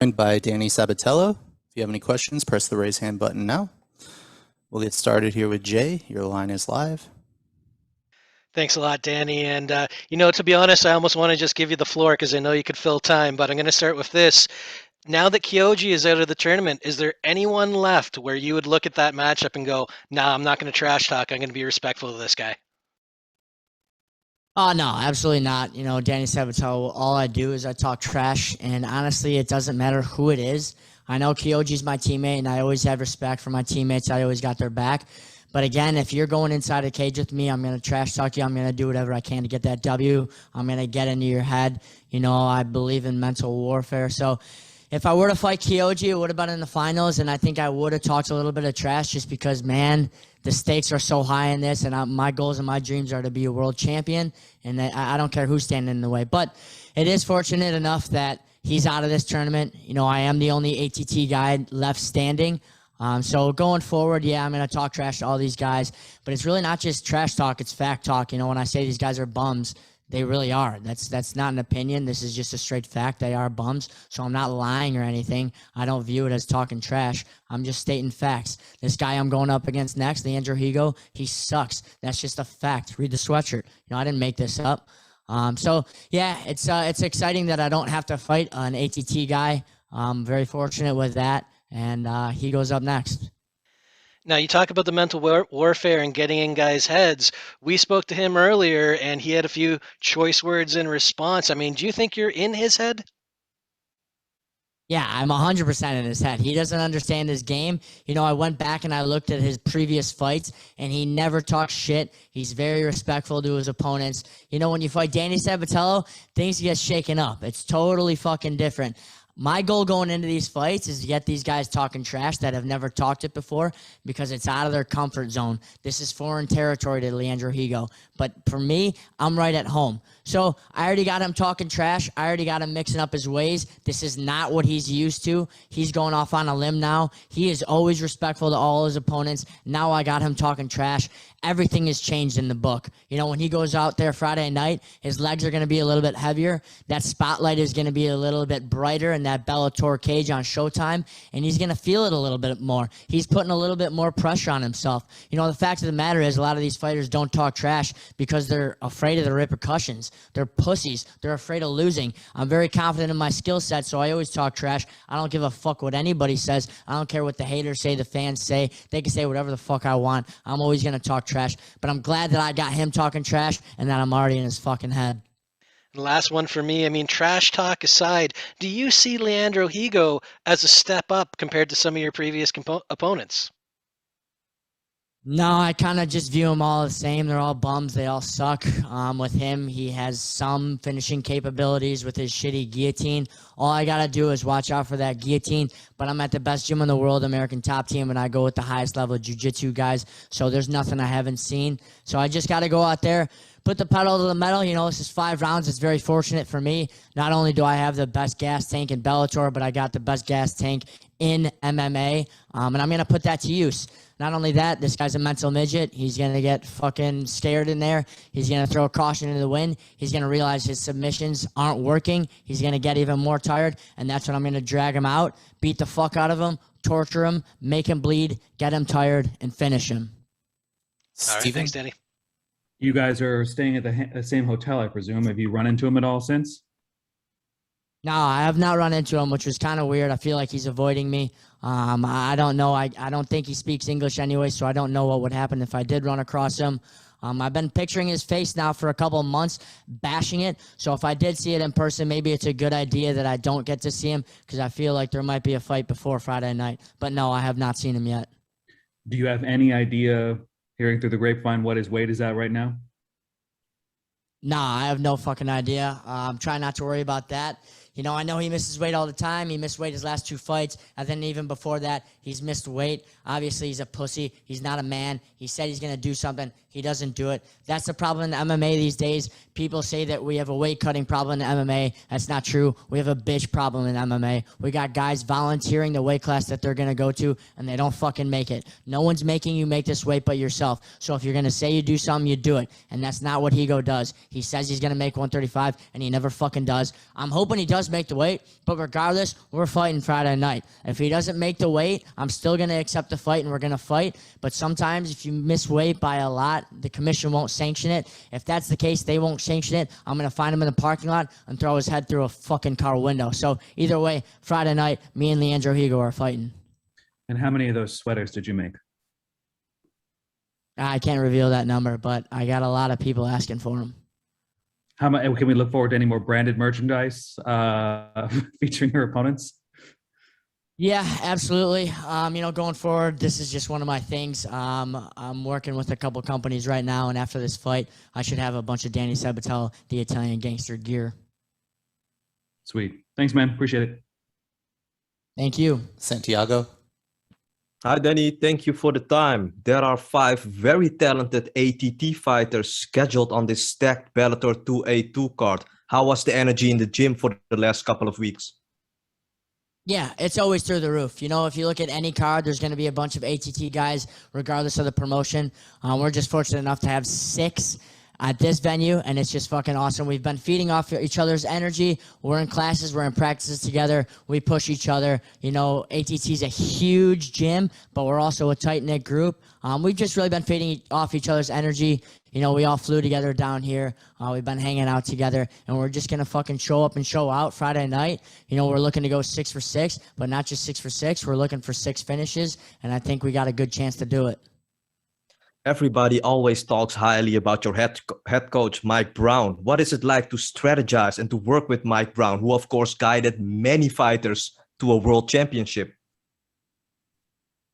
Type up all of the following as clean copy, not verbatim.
Joined by Danny Sabatello. If you have any questions, press the raise hand button now. We'll get started here with Jay. Your line is live. Thanks a lot, Danny. And, to be honest, I almost want to just give you the floor because I know you could fill time, but I'm going to start with this. Now that Kyoji is out of the tournament, is there anyone left where you would look at that matchup and go, nah, I'm not going to trash talk. I'm going to be respectful of this guy? Oh, no, absolutely not. Danny Sabatello, all I do is I talk trash, and honestly, it doesn't matter who it is. I know Kyoji's my teammate, and I always have respect for my teammates. I always got their back. But again, if you're going inside a cage with me, I'm going to trash talk you. I'm going to do whatever I can to get that W. I'm going to get into your head. I believe in mental warfare. So if I were to fight Kyoji, it would have been in the finals, and I think I would have talked a little bit of trash just because, man, the stakes are so high in this, and my goals and my dreams are to be a world champion, and I don't care who's standing in the way. But it is fortunate enough that he's out of this tournament. I am the only ATT guy left standing. So going forward, yeah, I'm going to talk trash to all these guys, but it's really not just trash talk, it's fact talk. When I say these guys are bums, they really are. That's not an opinion. This is just a straight fact. They are bums. So I'm not lying or anything. I don't view it as talking trash. I'm just stating facts. This guy I'm going up against next, Leandro Higo, he sucks. That's just a fact. Read the sweatshirt. I didn't make this up. So yeah, it's exciting that I don't have to fight an ATT guy. I'm very fortunate with that. And he goes up next. Now, you talk about the mental warfare and getting in guys' heads. We spoke to him earlier, and he had a few choice words in response. I mean, do you think you're in his head? Yeah, I'm 100% in his head. He doesn't understand his game. I went back and I looked at his previous fights, and he never talks shit. He's very respectful to his opponents. When you fight Danny Sabatello, things get shaken up. It's totally fucking different. My goal going into these fights is to get these guys talking trash that have never talked it before because it's out of their comfort zone. This is foreign territory to Leandro Higo. But for me, I'm right at home. So I already got him talking trash. I already got him mixing up his ways. This is not what he's used to. He's going off on a limb now. He is always respectful to all his opponents. Now I got him talking trash. Everything has changed in the book. When he goes out there Friday night, his legs are going to be a little bit heavier. That spotlight is going to be a little bit brighter in that Bellator cage on Showtime, and he's going to feel it a little bit more. He's putting a little bit more pressure on himself. The fact of the matter is a lot of these fighters don't talk trash because they're afraid of the repercussions. They're pussies. They're afraid of losing. I'm very confident in my skill set, so I always talk trash. I don't give a fuck what anybody says. I don't care what the haters say, the fans say. They can say whatever the fuck I want. I'm always going to talk trash, but I'm glad that I got him talking trash and that I'm already in his fucking head. Last one for me. I mean, trash talk aside, do you see Leandro Higo as a step up compared to some of your previous opponents? No, I kind of just view them all the same. They're all bums. They all suck. With him, he has some finishing capabilities with his shitty guillotine. All I got to do is watch out for that guillotine. But I'm at the best gym in the world, American Top Team, and I go with the highest level of jiu-jitsu guys. So there's nothing I haven't seen. So I just got to go out there, put the pedal to the metal. This is 5 rounds. It's very fortunate for me. Not only do I have the best gas tank in Bellator, but I got the best gas tank in MMA. And I'm going to put that to use. Not only that, this guy's a mental midget. He's going to get fucking scared in there. He's going to throw caution into the wind. He's going to realize his submissions aren't working. He's going to get even more tired, and that's when I'm going to drag him out, beat the fuck out of him, torture him, make him bleed, get him tired, and finish him. All right, thanks, Danny. You guys are staying at the same hotel, I presume. Have you run into him at all since? No, I have not run into him, which was kind of weird. I feel like he's avoiding me. I don't know. I don't think he speaks English anyway, so I don't know what would happen if I did run across him. I've been picturing his face now for a couple of months, bashing it. So if I did see it in person, maybe it's a good idea that I don't get to see him because I feel like there might be a fight before Friday night. But no, I have not seen him yet. Do you have any idea, hearing through the grapevine, what his weight is at right now? Nah, I have no fucking idea. I'm trying not to worry about that. I know he misses weight all the time. He missed weight his last 2 fights. And then even before that, he's missed weight. Obviously, he's a pussy. He's not a man. He said he's going to do something. He doesn't do it. That's the problem in MMA these days. People say that we have a weight cutting problem in MMA. That's not true. We have a bitch problem in MMA. We got guys volunteering the weight class that they're going to go to, and they don't fucking make it. No one's making you make this weight but yourself. So if you're going to say you do something, you do it. And that's not what Higo does. He says he's going to make 135, and he never fucking does. I'm hoping he does make the weight, but regardless, we're fighting Friday night. If he doesn't make the weight, I'm still going to accept the fight, and we're going to fight. But sometimes if you miss weight by a lot, the commission won't sanction it. If that's the case, they won't sanction it. I'm going to find him in the parking lot and throw his head through a fucking car window. So either way, Friday night, me and Leandro Higo are fighting. And how many of those sweaters did you make? I can't reveal that number, but I got a lot of people asking for them. How much can we look forward to any more branded merchandise featuring your opponents? Yeah, absolutely. Going forward, this is just one of my things. I'm working with a couple companies right now, and after this fight, I should have a bunch of Danny Sabatello, the Italian gangster gear. Sweet. Thanks, man. Appreciate it. Thank you. Santiago. Hi, Danny. Thank you for the time. There are 5 very talented ATT fighters scheduled on this stacked Bellator 282 card. How was the energy in the gym for the last couple of weeks? Yeah, it's always through the roof. If you look at any card, there's going to be a bunch of ATT guys, regardless of the promotion. We're just fortunate enough to have 6 at this venue, and it's just fucking awesome. We've been feeding off each other's energy. We're in classes, we're in practices together. We push each other. ATT is a huge gym, but we're also a tight-knit group. We've just really been feeding off each other's energy. We all flew together down here. We've been hanging out together, and we're just going to fucking show up and show out Friday night. We're looking to go 6 for 6, but not just 6 for 6. We're looking for 6 finishes, and I think we got a good chance to do it. Everybody always talks highly about your head coach, Mike Brown. What is it like to strategize and to work with Mike Brown, who of course guided many fighters to a world championship?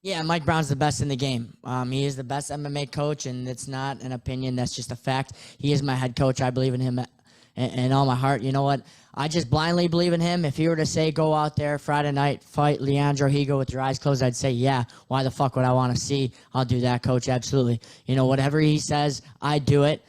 Yeah, Mike Brown's the best in the game. He is the best MMA coach, and it's not an opinion. That's just a fact. He is my head coach. I believe in him in all my heart. You know what? I just blindly believe in him. If he were to say, go out there Friday night, fight Leandro Higo with your eyes closed, I'd say, yeah, why the fuck would I want to see? I'll do that, coach, absolutely. Whatever he says, I do it.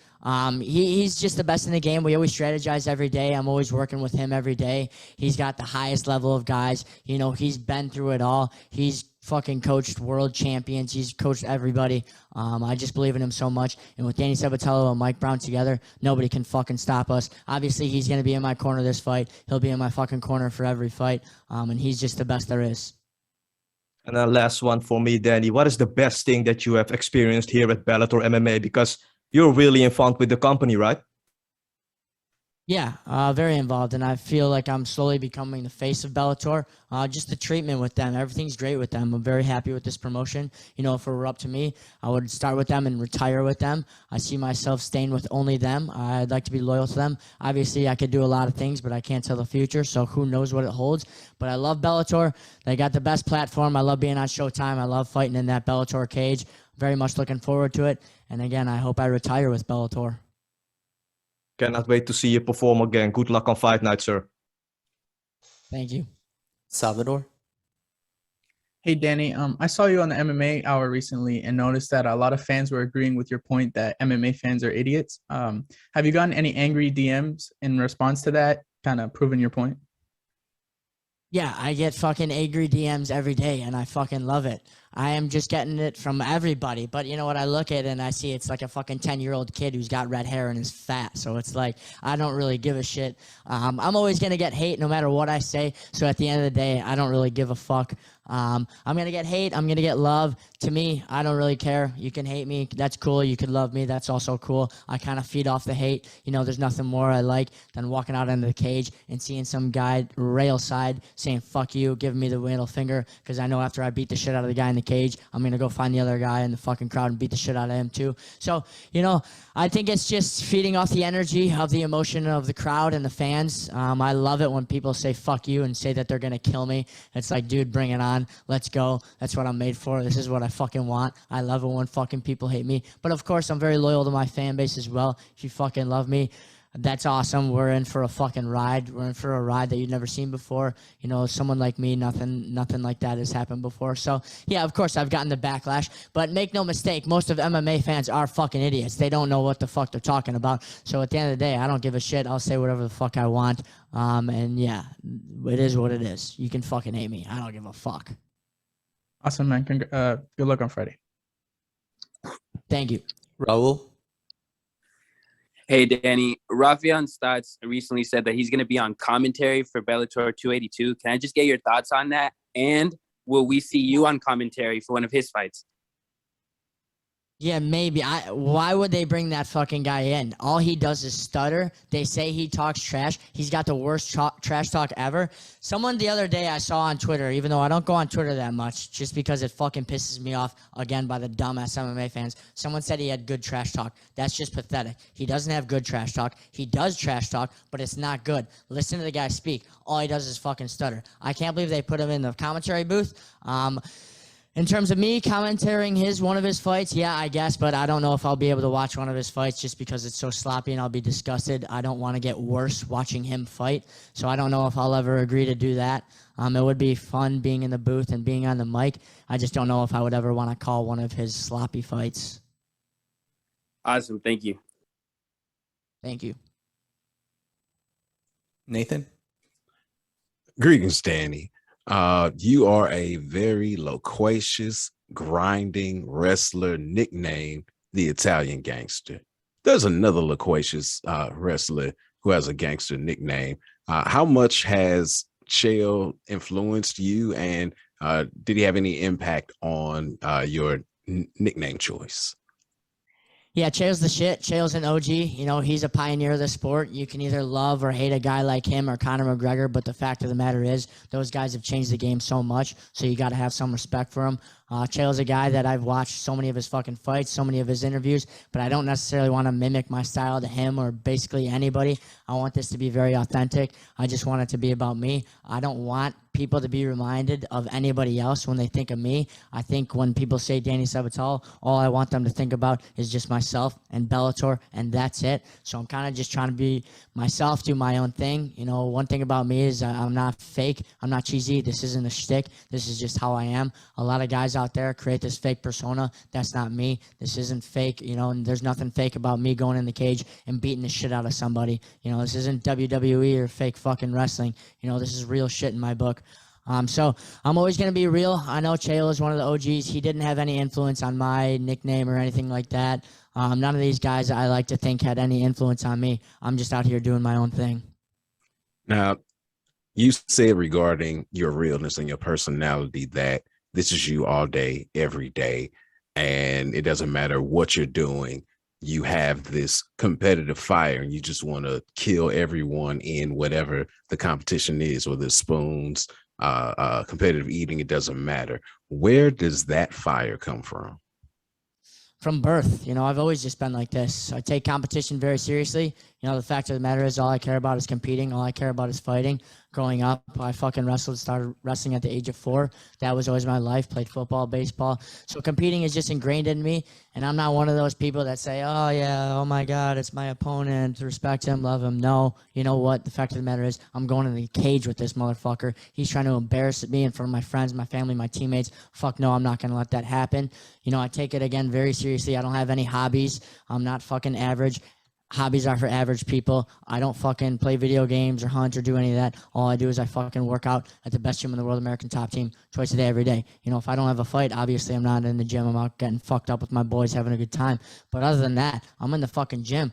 He's just the best in the game. We always strategize every day. I'm always working with him every day. He's got the highest level of guys. He's been through it all. He's fucking coached world champions. He's coached everybody. I just believe in him so much. And with Danny Sabatello and Mike Brown together, nobody can fucking stop us. Obviously, he's going to be in my corner this fight. He'll be in my fucking corner for every fight. And he's just the best there is. And then last one for me, Danny. What is the best thing that you have experienced here at Bellator MMA? Because you're really involved with the company, right? Yeah, very involved, and I feel like I'm slowly becoming the face of Bellator. Just the treatment with them, everything's great with them. I'm very happy with this promotion. If it were up to me, I would start with them and retire with them. I see myself staying with only them. I'd like to be loyal to them. Obviously, I could do a lot of things, but I can't tell the future, so who knows what it holds. But I love Bellator. They got the best platform. I love being on Showtime. I love fighting in that Bellator cage. Very much looking forward to it. And again, I hope I retire with Bellator. Cannot wait to see you perform again. Good luck on fight night, sir. Thank you. Salvador. Hey, Danny, I saw you on the MMA Hour recently and noticed that a lot of fans were agreeing with your point that MMA fans are idiots. Have you gotten any angry DMs in response to that, kind of proving your point? Yeah, I get fucking angry DMs every day, and I fucking love it. I am just getting it from everybody. But you know what? I look at it and I see it's like a fucking 10-year-old kid who's got red hair and is fat. So it's like, I don't really give a shit. I'm always going to get hate no matter what I say. So at the end of the day, I don't really give a fuck. I'm going to get hate. I'm going to get love. To me, I don't really care. You can hate me. That's cool. You can love me. That's also cool. I kind of feed off the hate. There's nothing more I like than walking out into the cage and seeing some guy rail side saying, fuck you, giving me the middle finger. Because I know after I beat the shit out of the guy in the cage, I'm going to go find the other guy in the fucking crowd and beat the shit out of him too. So, I think it's just feeding off the energy of the emotion of the crowd and the fans. I love it when people say fuck you and say that they're going to kill me. It's like, dude, bring it on. Let's go. That's what I'm made for. This is what I fucking want. I love it when fucking people hate me. But of course, I'm very loyal to my fan base as well. If you fucking love me, That's awesome. We're in for a fucking ride. We're in for a ride that you've never seen before. You know, someone like me, nothing like that has happened before. So, yeah, of course, I've gotten the backlash. But make no mistake, most of MMA fans are fucking idiots. They don't know what the fuck they're talking about. So at the end of the day, I don't give a shit. I'll say whatever the fuck I want. And yeah, it is what it is. You can fucking hate me. I don't give a fuck. Awesome, man. Good luck on Friday. Thank you. Raul? Hey, Danny. Rafian Stotts recently said that he's going to be on commentary for Bellator 282. Can I just get your thoughts on that? And will we see you on commentary for one of his fights? Yeah, maybe. Why would they bring that fucking guy in? All he does is stutter. They say he talks trash. He's got the worst trash talk ever. Someone the other day I saw on Twitter, even though I don't go on Twitter that much, just because it fucking pisses me off, again, by the dumbass MMA fans. Someone said he had good trash talk. That's just pathetic. He doesn't have good trash talk. He does trash talk, but it's not good. Listen to the guy speak. All he does is fucking stutter. I can't believe they put him in the commentary booth. In terms of me commentating one of his fights, yeah, I guess, but I don't know if I'll be able to watch one of his fights just because it's so sloppy and I'll be disgusted. I don't want to get worse watching him fight, so I don't know if I'll ever agree to do that. It would be fun being in the booth and being on the mic. I just don't know if I would ever want to call one of his sloppy fights. Awesome. Thank you. Thank you. Nathan? Greetings, Danny. You are a very loquacious, grinding wrestler, nicknamed the Italian Gangster. There's another loquacious wrestler who has a gangster nickname. How much has Chael influenced you, and did he have any impact on your nickname choice? Yeah, Chael's the shit. Chael's an OG. You know, he's a pioneer of the sport. You can either love or hate a guy like him or Conor McGregor, but the fact of the matter is those guys have changed the game so much, so you got to have some respect for him. Chael's a guy that I've watched so many of his fucking fights, so many of his interviews, but I don't necessarily want to mimic my style to him or basically anybody. I want this to be very authentic. I just want it to be about me. I don't want people to be reminded of anybody else when they think of me. I think when people say Danny Sabatello, all I want them to think about is just myself and Bellator, and that's it. So I'm kind of just trying to be myself, do my own thing. You know, one thing about me is I'm not fake. I'm not cheesy. This isn't a shtick. This is just how I am. A lot of guys out there create this fake persona. That's not me. This isn't fake, you know, and there's nothing fake about me going in the cage and beating the shit out of somebody. You know, this isn't WWE or fake fucking wrestling. You know, this is real shit in my book. So I'm always going to be real. I know Chael is one of the OGs. He didn't have any influence on my nickname or anything like that. None of these guys I like to think had any influence on me. I'm just out here doing my own thing. Now, you said regarding your realness and your personality that this is you all day, every day, and it doesn't matter what you're doing. You have this competitive fire and you just want to kill everyone in whatever the competition is, whether it's spoons, competitive eating, it doesn't matter. Where does that fire come from? From birth. You know, I've always just been like this. I take competition very seriously. You know, the fact of the matter is all I care about is competing. All I care about is fighting. Growing up, I fucking started wrestling at the age of 4. That was always my life. Played football, baseball. So competing is just ingrained in me. And I'm not one of those people that say, oh, yeah, oh, my God, it's my opponent. Respect him, love him. No. You know what? The fact of the matter is I'm going in the cage with this motherfucker. He's trying to embarrass me in front of my friends, my family, my teammates. Fuck no, I'm not going to let that happen. You know, I take it, again, very seriously. I don't have any hobbies. I'm not fucking average. Hobbies are for average people. I don't fucking play video games or hunt or do any of that. All I do is I fucking work out at the best gym in the world, American Top Team, twice a day, every day. You know, if I don't have a fight, obviously I'm not in the gym. I'm out getting fucked up with my boys, having a good time. But other than that, I'm in the fucking gym.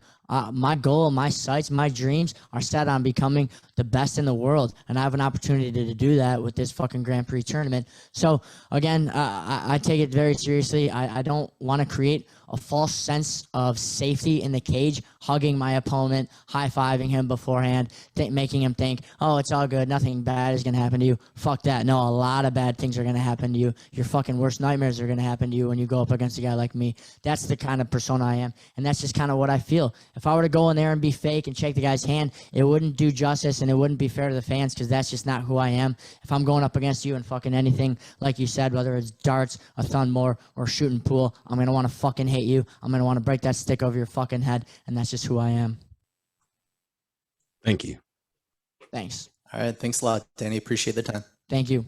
My goal, my sights, my dreams are set on becoming the best in the world. And I have an opportunity to do that with this fucking Grand Prix tournament. So, again, I take it very seriously. I don't want to create a false sense of safety in the cage, hugging my opponent, high-fiving him beforehand, making him think, oh, it's all good, nothing bad is going to happen to you. Fuck that. No, a lot of bad things are going to happen to you. Your fucking worst nightmares are going to happen to you when you go up against a guy like me. That's the kind of persona I am, and that's just kind of what I feel. If I were to go in there and be fake and shake the guy's hand, it wouldn't do justice and it wouldn't be fair to the fans because that's just not who I am. If I'm going up against you and fucking anything, like you said, whether it's darts, a Thunmore, or shooting pool, I'm going to want to fucking hate you. I'm going to want to break that stick over your fucking head, and that's just who I am. Thank you. Thanks. All right. Thanks a lot, Danny. Appreciate the time. Thank you.